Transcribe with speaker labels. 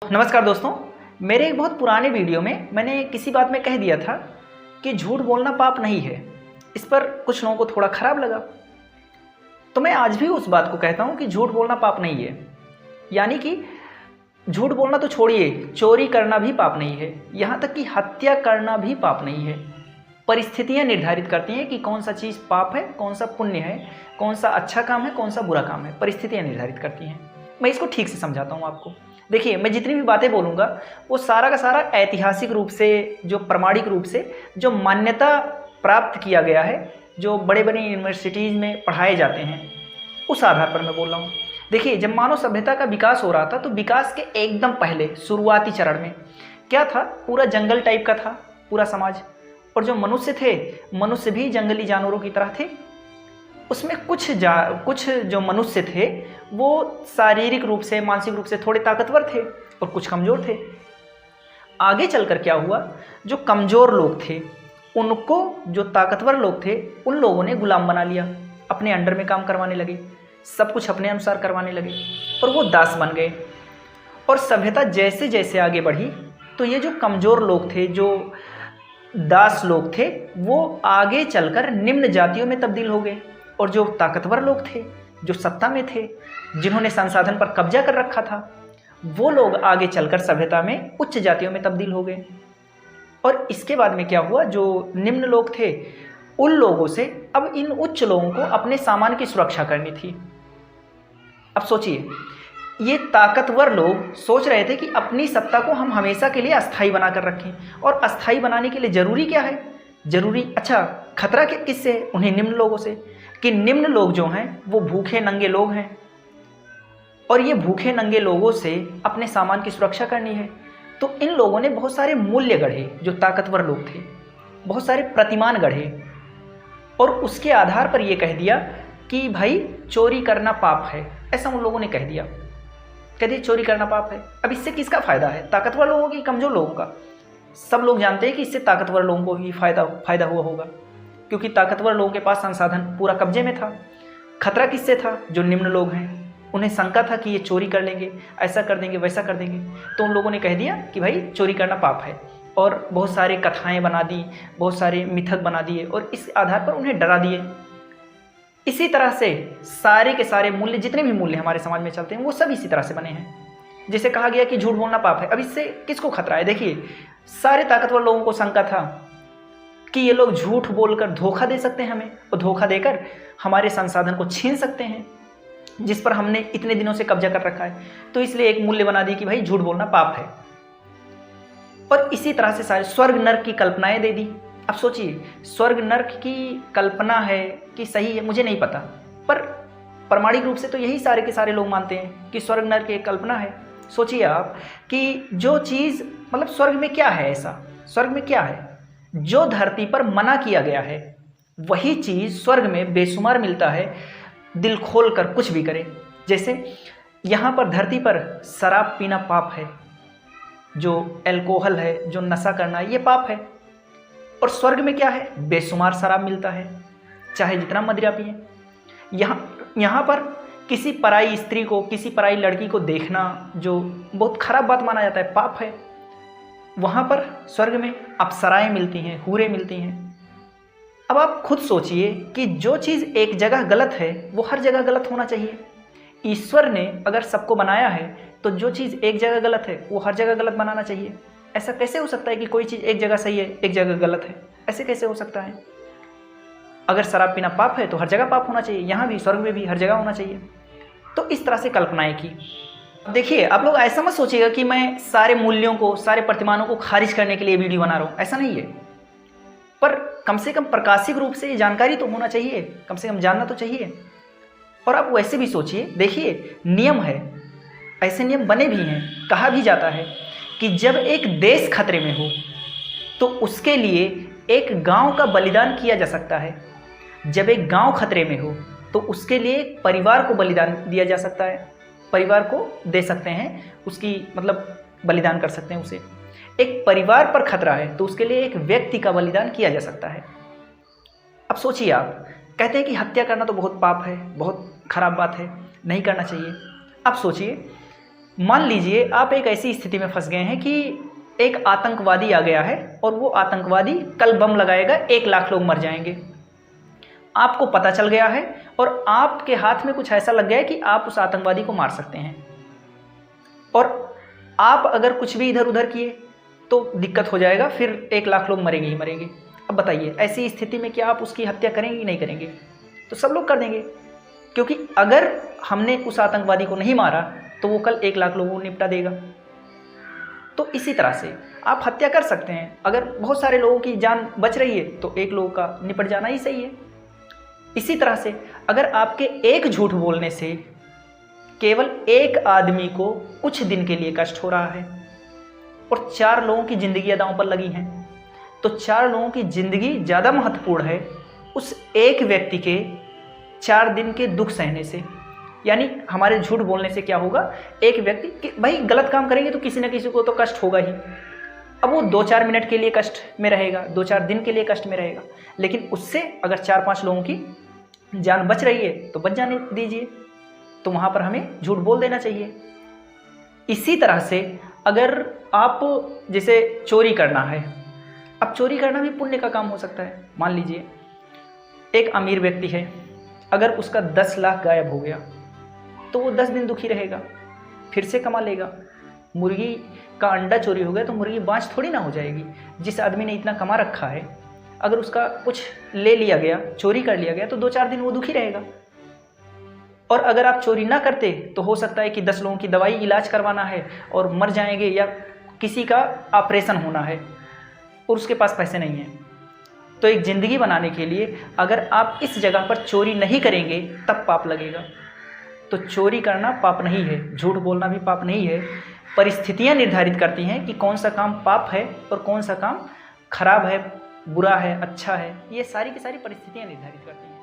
Speaker 1: नमस्कार दोस्तों। मेरे एक बहुत पुराने वीडियो में मैंने किसी बात में कह दिया था कि झूठ बोलना पाप नहीं है। इस पर कुछ लोगों को थोड़ा खराब लगा, तो मैं आज भी उस बात को कहता हूं कि झूठ बोलना पाप नहीं है। यानी कि झूठ बोलना तो छोड़िए, चोरी करना भी पाप नहीं है, यहाँ तक कि हत्या करना भी पाप नहीं है। परिस्थितियाँ निर्धारित करती हैं कि कौन सा चीज़ पाप है, कौन सा पुण्य है, कौन सा अच्छा काम है, कौन सा बुरा काम है। परिस्थितियाँ निर्धारित करती हैं। मैं इसको ठीक से समझाता हूँ आपको। देखिए, मैं जितनी भी बातें बोलूँगा वो सारा का सारा ऐतिहासिक रूप से, जो प्रमाणिक रूप से जो मान्यता प्राप्त किया गया है, जो बड़े बड़े यूनिवर्सिटीज़ में पढ़ाए जाते हैं, उस आधार पर मैं बोल रहा हूँ। देखिए, जब मानव सभ्यता का विकास हो रहा था तो विकास के एकदम पहले शुरुआती चरण में क्या था, पूरा जंगल टाइप का था पूरा समाज। और जो मनुष्य थे, मनुष्य भी जंगली जानवरों की तरह थे। उसमें कुछ जो मनुष्य थे वो शारीरिक रूप से, मानसिक रूप से थोड़े ताकतवर थे और कुछ कमज़ोर थे। आगे चलकर क्या हुआ, जो कमज़ोर लोग थे उनको जो ताकतवर लोग थे उन लोगों ने गुलाम बना लिया, अपने अंडर में काम करवाने लगे, सब कुछ अपने अनुसार करवाने लगे और वो दास बन गए। और सभ्यता जैसे जैसे आगे बढ़ी तो ये जो कमज़ोर लोग थे, जो दास लोग थे, वो आगे चलकर निम्न जातियों में तब्दील हो गए। और जो ताकतवर लोग थे, जो सत्ता में थे, जिन्होंने संसाधन पर कब्जा कर रखा था, वो लोग आगे चलकर सभ्यता में उच्च जातियों में तब्दील हो गए। और इसके बाद में क्या हुआ, जो निम्न लोग थे उन लोगों से अब इन उच्च लोगों को अपने सामान की सुरक्षा करनी थी। अब सोचिए, ये ताकतवर लोग सोच रहे थे कि अपनी सत्ता को हम हमेशा के लिए अस्थायी बनाकर रखें। और अस्थायी बनाने के लिए ज़रूरी क्या है, खतरा किससे है, उन्हीं निम्न लोगों से। कि निम्न लोग जो हैं वो भूखे नंगे लोग हैं और ये भूखे नंगे लोगों से अपने सामान की सुरक्षा करनी है। तो इन लोगों ने बहुत सारे मूल्य गढ़े, जो ताकतवर लोग थे, बहुत सारे प्रतिमान गढ़े और उसके आधार पर ये कह दिया कि भाई चोरी करना पाप है। ऐसा उन लोगों ने कह दिया चोरी करना पाप है। अब इससे किसका फ़ायदा है, ताकतवर लोगों की, कमज़ोर लोगों का? सब लोग जानते हैं कि इससे ताकतवर लोगों को ही फ़ायदा हुआ होगा, क्योंकि ताकतवर लोगों के पास संसाधन पूरा कब्जे में था। खतरा किससे था, जो निम्न लोग हैं, उन्हें शंका था कि ये चोरी कर लेंगे, ऐसा कर देंगे, वैसा कर देंगे। तो उन लोगों ने कह दिया कि भाई चोरी करना पाप है और बहुत सारे कथाएं बना दी, बहुत सारे मिथक बना दिए और इस आधार पर उन्हें डरा दिए। इसी तरह से सारे के सारे मूल्य, जितने भी मूल्य हमारे समाज में चलते हैं, वो सब इसी तरह से बने हैं। जैसे कहा गया कि झूठ बोलना पाप है। अब इससे किसको खतरा है? देखिए, सारे ताकतवर लोगों को शंका था कि ये लोग झूठ बोलकर धोखा दे सकते हैं हमें, और धोखा देकर हमारे संसाधन को छीन सकते हैं जिस पर हमने इतने दिनों से कब्जा कर रखा है। तो इसलिए एक मूल्य बना दी कि भाई झूठ बोलना पाप है। और इसी तरह से सारे स्वर्ग नर्क की कल्पनाएं दे दी। अब सोचिए, स्वर्ग नर्क की कल्पना है कि सही है मुझे नहीं पता, पर प्रमाणिक रूप से तो यही सारे के सारे लोग मानते हैं कि स्वर्ग नर्क एक कल्पना है। सोचिए आप कि जो चीज़, मतलब स्वर्ग में क्या है ऐसा, स्वर्ग में क्या है जो धरती पर मना किया गया है, वही चीज़ स्वर्ग में बेशुमार मिलता है, दिल खोल कर कुछ भी करे। जैसे यहाँ पर धरती पर शराब पीना पाप है, जो एल्कोहल है, जो नशा करना है, ये पाप है। और स्वर्ग में क्या है, बेशुमार शराब मिलता है, चाहे जितना मदिरा पिए। यहाँ पर किसी पराई स्त्री को, किसी पराई लड़की को देखना जो बहुत खराब बात माना जाता है, पाप है। वहाँ पर स्वर्ग में अप्सराएं मिलती हैं, हूरें मिलती हैं। अब आप खुद सोचिए कि जो चीज़ एक जगह गलत है वो हर जगह गलत होना चाहिए। ईश्वर ने अगर सबको बनाया है तो जो चीज़ एक जगह गलत है वो हर जगह गलत बनाना चाहिए। ऐसा कैसे हो सकता है कि कोई चीज़ एक जगह सही है, एक जगह गलत है? ऐसे कैसे हो सकता है? अगर शराब पीना पाप है तो हर जगह पाप होना चाहिए, यहाँ भी, स्वर्ग में भी, हर जगह होना चाहिए। तो इस तरह से कल्पनाएं की। देखिए, आप लोग ऐसा मत सोचिएगा कि मैं सारे मूल्यों को, सारे प्रतिमानों को खारिज करने के लिए वीडियो बना रहा हूँ, ऐसा नहीं है। पर कम से कम प्रकाशिक रूप से जानकारी तो होना चाहिए, कम से कम जानना तो चाहिए। और आप वैसे भी सोचिए, देखिए नियम है, ऐसे नियम बने भी हैं। कहा भी जाता है कि जब एक देश खतरे में हो तो उसके लिए एक गांव का बलिदान किया जा सकता है। जब एक गांव खतरे में हो तो उसके लिए एक परिवार को बलिदान दिया जा सकता है, परिवार को दे सकते हैं, उसकी मतलब बलिदान कर सकते हैं उसे। एक परिवार पर खतरा है तो उसके लिए एक व्यक्ति का बलिदान किया जा सकता है। अब सोचिए, आप कहते हैं कि हत्या करना तो बहुत पाप है, बहुत खराब बात है, नहीं करना चाहिए। अब सोचिए, मान लीजिए आप एक ऐसी स्थिति में फंस गए हैं कि एक आतंकवादी आ गया है और वो आतंकवादी कल बम लगाएगा, 1 लाख लोग मर जाएंगे। आपको पता चल गया है और आपके हाथ में कुछ ऐसा लग गया है कि आप उस आतंकवादी को मार सकते हैं, और आप अगर कुछ भी इधर उधर किए तो दिक्कत हो जाएगा, फिर 1 लाख लोग मरेंगे ही मरेंगे। अब बताइए ऐसी स्थिति में क्या आप उसकी हत्या करेंगे कि नहीं करेंगे? तो सब लोग कर देंगे, क्योंकि अगर हमने उस आतंकवादी को नहीं मारा तो वो कल 1 लाख लोगों को निपटा देगा। तो इसी तरह से आप हत्या कर सकते हैं। अगर बहुत सारे लोगों की जान बच रही है तो एक लोगों का निपट जाना ही सही है। इसी तरह से अगर आपके एक झूठ बोलने से केवल एक आदमी को कुछ दिन के लिए कष्ट हो रहा है और 4 लोगों की जिंदगी दांव पर लगी हैं, तो 4 लोगों की जिंदगी ज़्यादा महत्वपूर्ण है उस एक व्यक्ति के 4 दिन के दुख सहने से। यानी हमारे झूठ बोलने से क्या होगा, एक व्यक्ति कि भाई गलत काम करेंगे तो किसी न किसी को तो कष्ट होगा ही। अब वो 2-4 मिनट के लिए कष्ट में रहेगा, 2-4 दिन के लिए कष्ट में रहेगा, लेकिन उससे अगर 4-5 लोगों की जान बच रही है तो बच जाने दीजिए। तो वहाँ पर हमें झूठ बोल देना चाहिए। इसी तरह से अगर आप जैसे चोरी करना है, अब चोरी करना भी पुण्य का काम हो सकता है। मान लीजिए एक अमीर व्यक्ति है, अगर उसका 10 लाख गायब हो गया तो वो 10 दिन दुखी रहेगा, फिर से कमा लेगा। मुर्गी का अंडा चोरी हो गया तो मुर्गी बाँझ थोड़ी ना हो जाएगी। जिस आदमी ने इतना कमा रखा है, अगर उसका कुछ ले लिया गया, चोरी कर लिया गया, तो 2-4 दिन वो दुखी रहेगा। और अगर आप चोरी ना करते तो हो सकता है कि 10 लोगों की दवाई इलाज करवाना है और मर जाएंगे, या किसी का ऑपरेशन होना है और उसके पास पैसे नहीं हैं। तो एक ज़िंदगी बनाने के लिए अगर आप इस जगह पर चोरी नहीं करेंगे तब पाप लगेगा। तो चोरी करना पाप नहीं है, झूठ बोलना भी पाप नहीं है। परिस्थितियाँ निर्धारित करती हैं कि कौन सा काम पाप है और कौन सा काम खराब है, बुरा है, अच्छा है। ये सारी की सारी परिस्थितियाँ निर्धारित करती हैं।